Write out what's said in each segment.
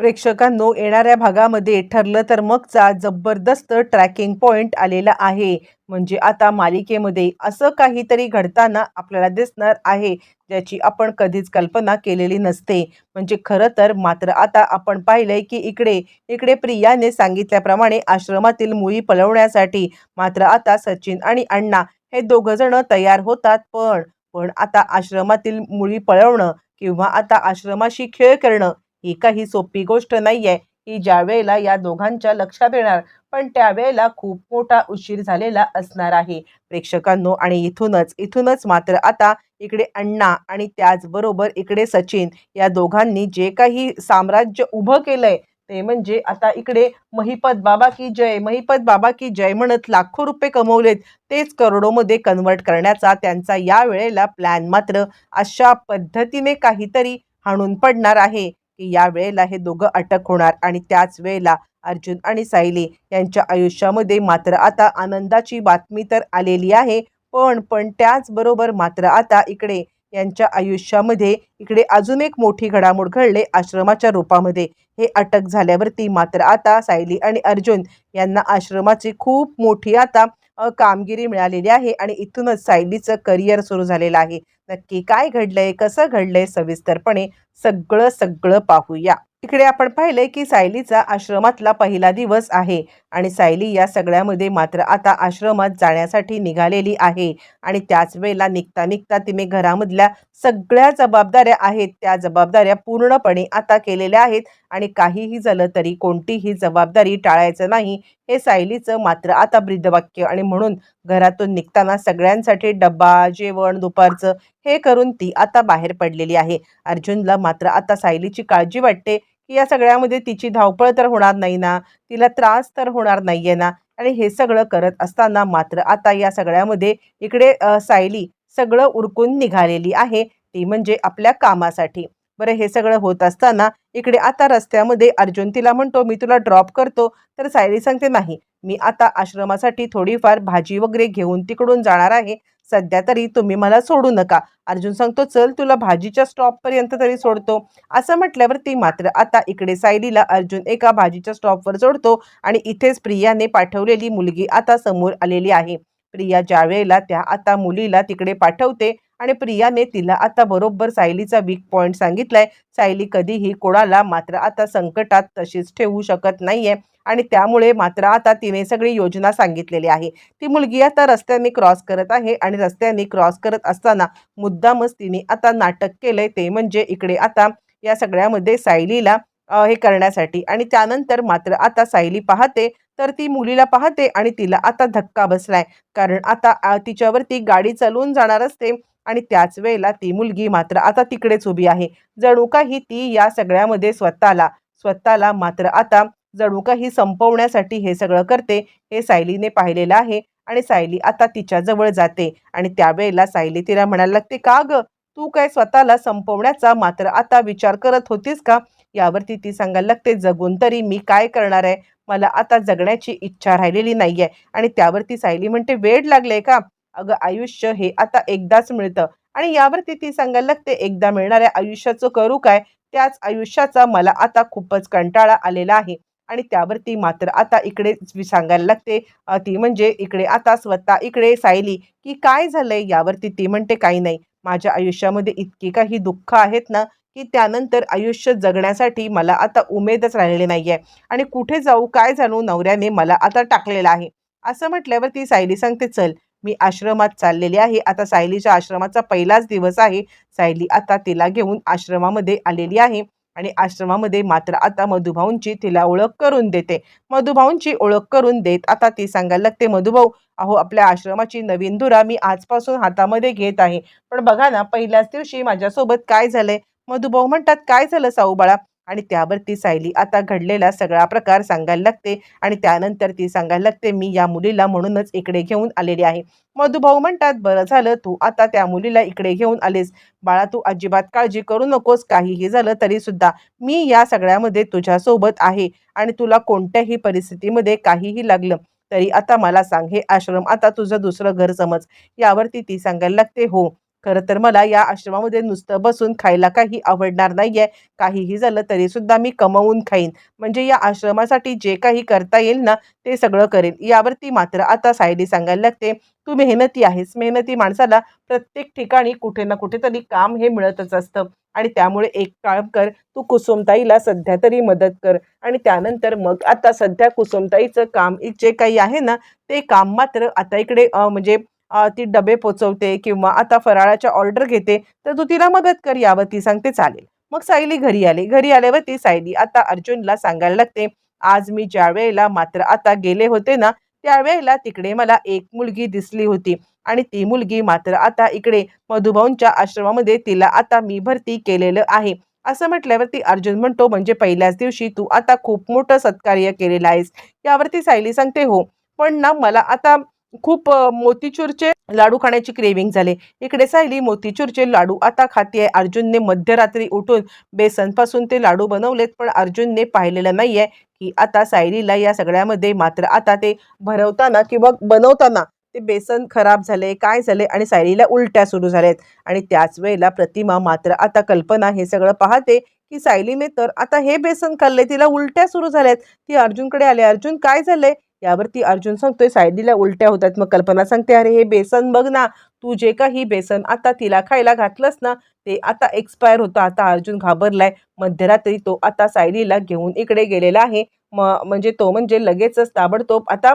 प्रेक्षकांनो, येणाऱ्या भागामध्ये ठरलं तर मगचा जबरदस्त ट्रॅकिंग पॉइंट आलेला आहे. म्हणजे आता मालिकेमध्ये असं काहीतरी घडताना आपल्याला दिसणार आहे, ज्याची आपण कधीच कल्पना केलेली नसते. म्हणजे खरं तर मात्र आता आपण पाहिलंय की इकडे इकडे प्रियाने सांगितल्याप्रमाणे आश्रमातील मुली पळवण्यासाठी मात्र आता सचिन आणि अण्णा हे दोघ जण तयार होतात. पण पण आता आश्रमातील मुली पळवणं किंवा आता आश्रमाशी खेळ करणं ही काही सोपी गोष्ट नाहीये. ही ज्या वेळेला या दोघांच्या लक्षात येणार, पण त्यावेळेला खूप मोठा उशीर झालेला असणार आहे प्रेक्षकांनो. आणि इथूनच मात्र आता इकडे अण्णा आणि त्याचबरोबर इकडे सचिन या दोघांनी जे काही साम्राज्य उभं केलंय, ते म्हणजे आता इकडे महिपत बाबा की जय, महिपत बाबा की जय म्हणत लाखो रुपये कमवलेत, तेच करोडोमध्ये कन्वर्ट करण्याचा त्यांचा या वेळेला प्लॅन मात्र अशा पद्धतीने काहीतरी हाणून पडणार आहे की या वेळेला हे दोघं अटक होणार. आणि त्याच वेळेला अर्जुन आणि सायली यांच्या आयुष्यामध्ये मात्र आता आनंदाची बातमी तर आलेली आहे. पण त्याचबरोबर मात्र आता इकडे यांच्या आयुष्यामध्ये इकडे अजून एक मोठी घडामोड घडले आश्रमाच्या रूपामध्ये. हे अटक झाल्यावरती मात्र आता सायली आणि अर्जुन यांना आश्रमाची खूप मोठी आता कामगिरी मिळालेली आहे आणि इथूनच सायलीचं करिअर सुरू झालेलं आहे. नक्की काय घडलंय, कसं घडलंय, सविस्तरपणे सगळं सगळं पाहूया. इकडे आपण पाहिलंय की सायलीचा आश्रमातला पहिला दिवस आहे आणि सायली या सगळ्यामध्ये मात्र आता आश्रमात जाण्यासाठी निघालेली आहे. आणि त्याच वेळेला निघता निघता तिने घरामधल्या सगळ्या जबाबदाऱ्या आहेत त्या जबाबदाऱ्या पूर्णपणे आता केलेल्या आहेत. आणि काहीही झालं तरी कोणतीही जबाबदारी टाळायचं नाही, हे सायलीचं मात्र आता ब्रीदवाक्य. आणि म्हणून घरातून निघताना सगळ्यांसाठी डब्बा, जेवण दुपारचं हे करून ती आता बाहेर पडलेली आहे. अर्जुनला मात्र आता सायलीची काळजी वाटते की या सगळ्यामध्ये तिची धावपळ तर होणार नाही ना, तिला त्रास तर होणार नाहीये ना. आणि हे सगळं करत असताना मात्र आता या सगळ्यामध्ये इकडे सायली सगळं उरकून निघालेली आहे, ती म्हणजे आपल्या कामासाठी. बरं, हे सगळं होत असताना इकडे आता रस्त्यामध्ये अर्जुन तिला म्हणतो, मी तुला ड्रॉप करतो. तर सायली सांगते, नाही, मी आता आश्रमासाठी थोडीफार भाजी वगैरे घेऊन तिकडून जाणार आहे, सध्या तरी तुम्ही मला सोडू नका. अर्जुन सांगतो, चल तुला भाजीच्या स्टॉपपर्यंत तरी सोडतो. असं म्हटल्यावरती मात्र आता इकडे सायलीला अर्जुन एका भाजीच्या स्टॉपवर सोडतो आणि इथेच प्रियाने पाठवलेली मुलगी आता समोर आलेली आहे. प्रिया ज्या वेळेला त्या आता मुलीला तिकडे पाठवते आणि प्रियाने तिला आता बरोबर सायलीचा वीक पॉइंट सांगितलाय. सायली कधीही कोणाला मात्र आता संकटात तशीच ठेवू शकत नाहीये आणि त्यामुळे मात्र आता तिने सगळी योजना सांगितलेली आहे. ती मुलगी आता रस्त्याने क्रॉस करत आहे आणि रस्त्याने क्रॉस करत असताना मुद्दामच तिने आता नाटक केलंय, ते म्हणजे इकडे आता या सगळ्यामध्ये सायलीला हे करण्यासाठी. आणि त्यानंतर मात्र आता सायली पाहते तर ती मुलीला पाहते आणि तिला आता धक्का बसलाय, कारण आता तिच्यावरती गाडी चालवून जाणार असते आणि त्याच वेळेला ती मुलगी मात्र आता तिकडेच उभी आहे. जणू काही ती या सगळ्यामध्ये स्वतःला स्वतःला मात्र आता जणू काही संपवण्यासाठी हे सगळं करते, हे सायलीने पाहिलेलं आहे. आणि सायली आता तिच्या जवळ जाते आणि त्यावेळेला सायली तिला म्हणायला लागते, का ग, तू काय स्वतःला संपवण्याचा मात्र आता विचार करत होतीस का? यावरती ती सांगायला लागते, जगून तरी मी काय करणार आहे, मला आता जगण्याची इच्छा राहिलेली नाहीये. आणि त्यावरती सायली म्हणते, वेड लागले का? अगं, आयुष्य हे आता एकदाच मिळतं. आणि यावरती ती सांगायला लागते, एकदा मिळणाऱ्या आयुष्याचं करू काय, त्याच आयुष्याचा मला आता खूपच कंटाळा आलेला आहे. आणि त्यावरती मात्र आता इकडे सांगायला लागते ती म्हणजे इकडे आता स्वतः इकडे सायली, की काय झालंय. यावरती ती म्हणते, काही नाही, माझ्या आयुष्यामध्ये इतकी काही दुःख आहेत ना, की त्यानंतर आयुष्य जगण्यासाठी मला आता उमेदच राहिलेली नाहीये. आणि कुठे जाऊ, काय जाणू, नवऱ्याने मला आता टाकलेलं आहे. असं म्हटल्यावर ती सायली सांगते, चल, मी आश्रमात चाललेली आहे. आता सायलीच्या आश्रमाचा पहिलाच दिवस आहे. सायली आता तिला घेऊन आश्रमामध्ये आलेली आहे आणि आश्रमामध्ये मात्र आता मधुभाऊंची तिला ओळख करून देते. मधुभाऊंची ओळख करून देत आता ती सांगायला लागते, मधुभाऊ, अहो, आपल्या आश्रमाची नवीन धुरा मी आजपासून हातामध्ये घेत आहे. पण बघा ना, पहिल्याच दिवशी माझ्यासोबत काय झालंय. मधुभाऊ म्हणतात, काय झालं साऊबाळा? आणि त्यावरती सायली आता घडलेला सगळा प्रकार सांगायला लागते आणि त्यानंतर ती सांगायला लागते, मी या मुलीला म्हणूनच इकडे घेऊन आलेली आहे. मधुभाऊ म्हणतात, बरं झालं तू आता त्या मुलीला इकडे घेऊन आलीस. बाळा, तू अजिबात काळजी करू नकोस. काहीही झालं तरी सुद्धा मी या सगळ्यामध्ये तुझ्यासोबत आहे आणि तुला कोणत्याही परिस्थितीमध्ये काहीही लागलं तरी आता मला सांग, हे आश्रम आता तुझं दुसरं घर समज. यावरती ती सांगायला लागते, हो, खरं तर मला या आश्रमामध्ये नुसतं बसून खायला काही आवडणार नाहीये. काहीही झालं तरी सुद्धा मी कमवून खाईन. म्हणजे या आश्रमासाठी जे काही करता येईल ना, ते सगळं करेन. यावरती मात्र आता सायली सांगायला लागते, "तू मेहनती आहेस. मेहनती माणसाला प्रत्येक ठिकाणी कुठे ना कुठेतरी काम हे मिळतच असतं आणि त्यामुळे एक काम कर, तू कुसुमताईला सध्या तरी मदत कर आणि त्यानंतर मग आता सध्या कुसुमताईचं काम जे काही आहे ना, ते काम मात्र आता इकडे म्हणजे ती डबे पोचवते किंवा आता फराळाच्या ऑर्डर घेते, तर तू तिला मदत कर." यावरती सांगते, "चालेल." मग सायली घरी आली. घरी आल्यावरती सायली आता अर्जुनला सांगायला लागते, "आज मी ज्यावेळेला मात्र आता गेले होते ना, त्यावेळेला तिकडे मला एक मुलगी दिसली होती आणि ती मुलगी मात्र आता इकडे मधुभाऊंच्या आश्रमामध्ये तिला आता मी भरती केलेलं आहे." असं म्हटल्यावरती अर्जुन म्हणतो, "म्हणजे पहिल्याच दिवशी तू आता खूप मोठं सत्कार्य केलेलं आहेस." यावरती सायली सांगते, "हो, पण ना मला आता खूप मोतीचूरचे लाडू खाण्याची क्रेव्हिंग झाले." इकडे सायली मोतीचूरचे लाडू आता खाते. अर्जुनने मध्यरात्री उठून बेसनपासून ते लाडू बनवलेत, पण अर्जुनने पाहिलेलं नाहीये की आता सायलीला या सगळ्यामध्ये मात्र आता ते भरवताना किंवा बनवताना ते बेसन खराब झाले, काय झाले आणि सायलीला उलट्या सुरू झाल्यात. आणि त्याच वेळेला प्रतिमा मात्र आता कल्पना हे सगळं पाहते की सायलीने तर आता हे बेसन खाल्ले, तिला उलट्या सुरू झाल्यात. ती अर्जुनकडे आले, "अर्जुन काय झालंय?" यावरती अर्जुन सांगतोय, "सायलीला उलट्या होतात." मग कल्पना सांगते, "अरे हे बेसन बघ ना, तू जे काही बेसन आता तिला खायला घातलंस ना, ते आता एक्सपायर होतं." आता अर्जुन घाबरलाय. मध्यरात्री तो आता सायलीला घेऊन इकडे गेलेला आहे. म्हणजे तो म्हणजे लगेचच ताबडतोब आता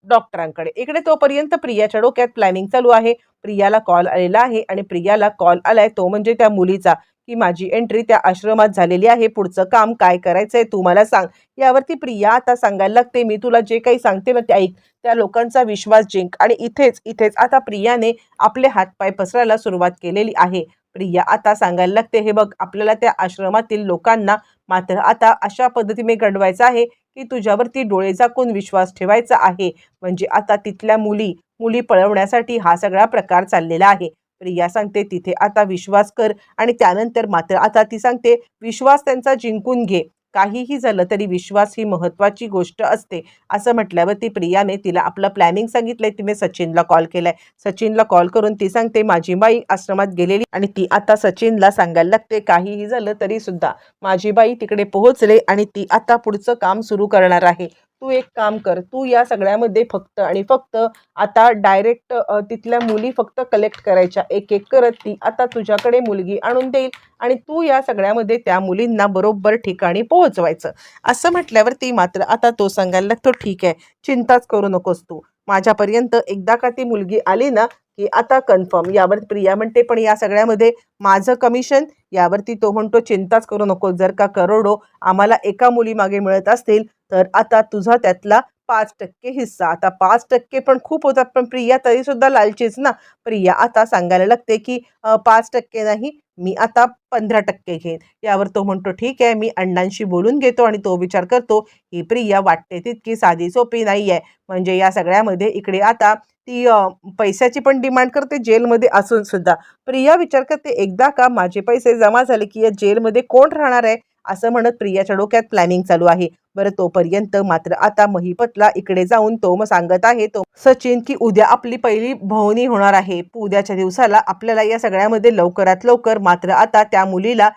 डॉक्टरांकडे. इकडे तोपर्यंत प्रियाच्या डोक्यात प्लॅनिंग चालू आहे. प्रियाला कॉल आलेला आहे आणि प्रियाला कॉल आलाय तो म्हणजे त्या मुलीचा, की "माझी एंट्री त्या आश्रमात झालेली आहे. पुढचं काम काय करायचंय तू मला सांग." यावरती प्रिया आता सांगायला लागते, "मी तुला जे काही सांगते ना ते ऐक. त्या लोकांचा विश्वास जिंक." आणि इथेच आता प्रियाने आपले हातपाय पसरायला सुरुवात केलेली आहे. प्रिया आता सांगायला लागते, "हे बघ, आपल्याला त्या आश्रमातील लोकांना मात्र आता अशा पद्धतीने घडवायचं आहे, की तुझ्यावरती डोळे झाकून विश्वास ठेवायचा आहे." म्हणजे आता तिथल्या मुली पळवण्यासाठी हा सगळा प्रकार चाललेला आहे. प्रिया सांगते, "तिथे आता विश्वास कर." आणि त्यानंतर मात्र आता ती सांगते, "विश्वास त्यांचा जिंकून घे. काहीही झालं तरी विश्वास ही महत्त्वाची गोष्ट असते." असं म्हटल्यावरती प्रियाने तिला आपलं प्लॅनिंग सांगितलंय. तिने सचिनला कॉल केलाय. सचिनला कॉल करून ती सांगते, "माझी बाई आश्रमात गेलेली." आणि ती आता सचिनला सांगायला लागते, "काहीही झालं तरी सुद्धा माझी बाई तिकडे पोहोचले आणि ती आता पुढचं काम सुरू करणार आहे. तू एक काम कर, तू या सगळ्यामध्ये फक्त आणि फक्त आता डायरेक्ट तिथल्या मुली फक्त कलेक्ट करायच्या. एक-एक करत ती आता तुझ्याकडे मुलगी आणून देईल आणि तू या सगळ्यामध्ये त्या मुलींना बरोबर ठिकाणी पोहोचवायचं." असं म्हटल्यावरती मात्र आता तो सांगायला लागतो, "ठीक आहे, चिंताच करू नकोस तू. माझ्यापर्यंत एकदा का ती मुलगी आली ना, की आता कन्फर्म." यावर प्रिया म्हणते, "पण या सगळ्यामध्ये माझं कमिशन?" यावरती तो म्हणतो, "चिंताच करू नकोस. जर का करोडो आम्हाला एका मुलीमागे मिळत असतील, तर आता तुझा त्यातला 5% हिस्सा." आता 5% पण खूप होतात, पण प्रिया तरीसुद्धा लालचीच ना. प्रिया आता सांगायला लागते, की 5% नाही, मी आता 15% घेईन." यावर तो म्हणतो, "ठीक आहे, मी अण्णांशी बोलून घेतो." आणि तो विचार करतो, ही प्रिया वाटते तितकी साधी सोपी नाही आहे. म्हणजे या सगळ्यामध्ये इकडे आता ती पैशाची पण डिमांड करते जेलमध्ये असून सुद्धा. प्रिया विचार करते, एकदा का माझे पैसे जमा झाले, की या जेलमध्ये कोण राहणार आहे? असं म्हणत प्रियाच्या डोक्यात प्लॅनिंग चालू आहे. बरं तोपर्यंत मात्र आता महिपतला इकडे जाऊन तो मग सांगत आहे तो सचिन, की उद्या आपली पहिली भवनी होणार आहे. उद्याच्या दिवसाला आपल्याला या सगळ्यामध्ये लवकरात लवकर मात्र आता त्या मुलीला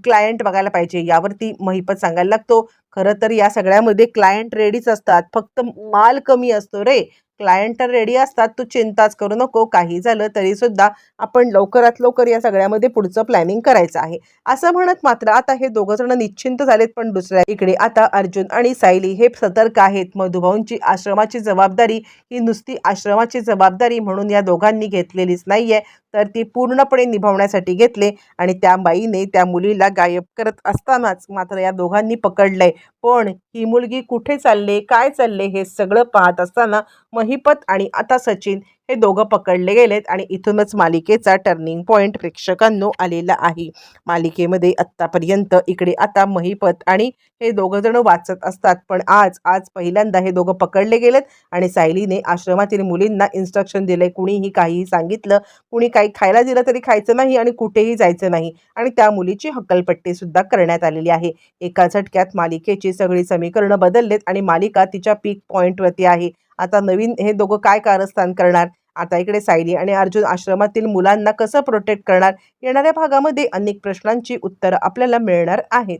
क्लायंट बघायला पाहिजे. यावरती महिपत सांगायला लागतो, "खरं तर या सगळ्यामध्ये क्लायंट रेडीच असतात. फक्त माल कमी असतो रे. क्लायंट तर रेडी असतात. तू चिंताच करू नको. काही झालं तरी सुद्धा आपण लवकरात लवकर या सगळ्यामध्ये पुढचं प्लॅनिंग करायचं आहे." असं म्हणत मात्र आता हे दोघं जण निश्चिंत झालेत. पण दुसऱ्या इकडे आता अर्जुन आणि सायली हे सतर्क आहेत. मधुभाऊंची आश्रमाची जबाबदारी ही नुसती आश्रमाची जबाबदारी म्हणून या दोघांनी घेतलेलीच नाहीये, तर ती पूर्णपणे निभावण्यासाठी घेतले. आणि त्या बाईने त्या मुलीला गायब करत असतानाच मात्र या दोघांनी पकडलंय. पण ही मुलगी कुठे चालले, काय चालले हे सगळं पाहत असताना महिपत आणि आता सचिन हे दोघं पकडले गेलेत. आणि इथूनच मालिकेचा टर्निंग पॉइंट प्रेक्षकांनो आलेला आहे. मालिकेमध्ये आत्तापर्यंत इकडे आता महिपत आणि हे दोघं जण वाचत असतात, पण आज आज पहिल्यांदा हे दोघं पकडले गेलेत. आणि सायलीने आश्रमातील मुलींना इन्स्ट्रक्शन दिले, कुणीही काहीही सांगितलं, कुणी काही खायला दिलं तरी खायचं नाही आणि कुठेही जायचं नाही. आणि त्या मुलीची हक्कलपट्टी सुद्धा करण्यात आलेली आहे. एका झटक्यात मालिकेची सगळी समीकरणं बदललेत आणि मालिका तिच्या पीक पॉइंटवरती आहे. आता नवीन हे दोघं काय कारस्थान करणार आता इकडे सायली आणि अर्जुन आश्रमातील मुलांना कसं प्रोटेक्ट करणार? येणाऱ्या भागामध्ये अनेक प्रश्नांची उत्तरं आपल्याला मिळणार आहेत.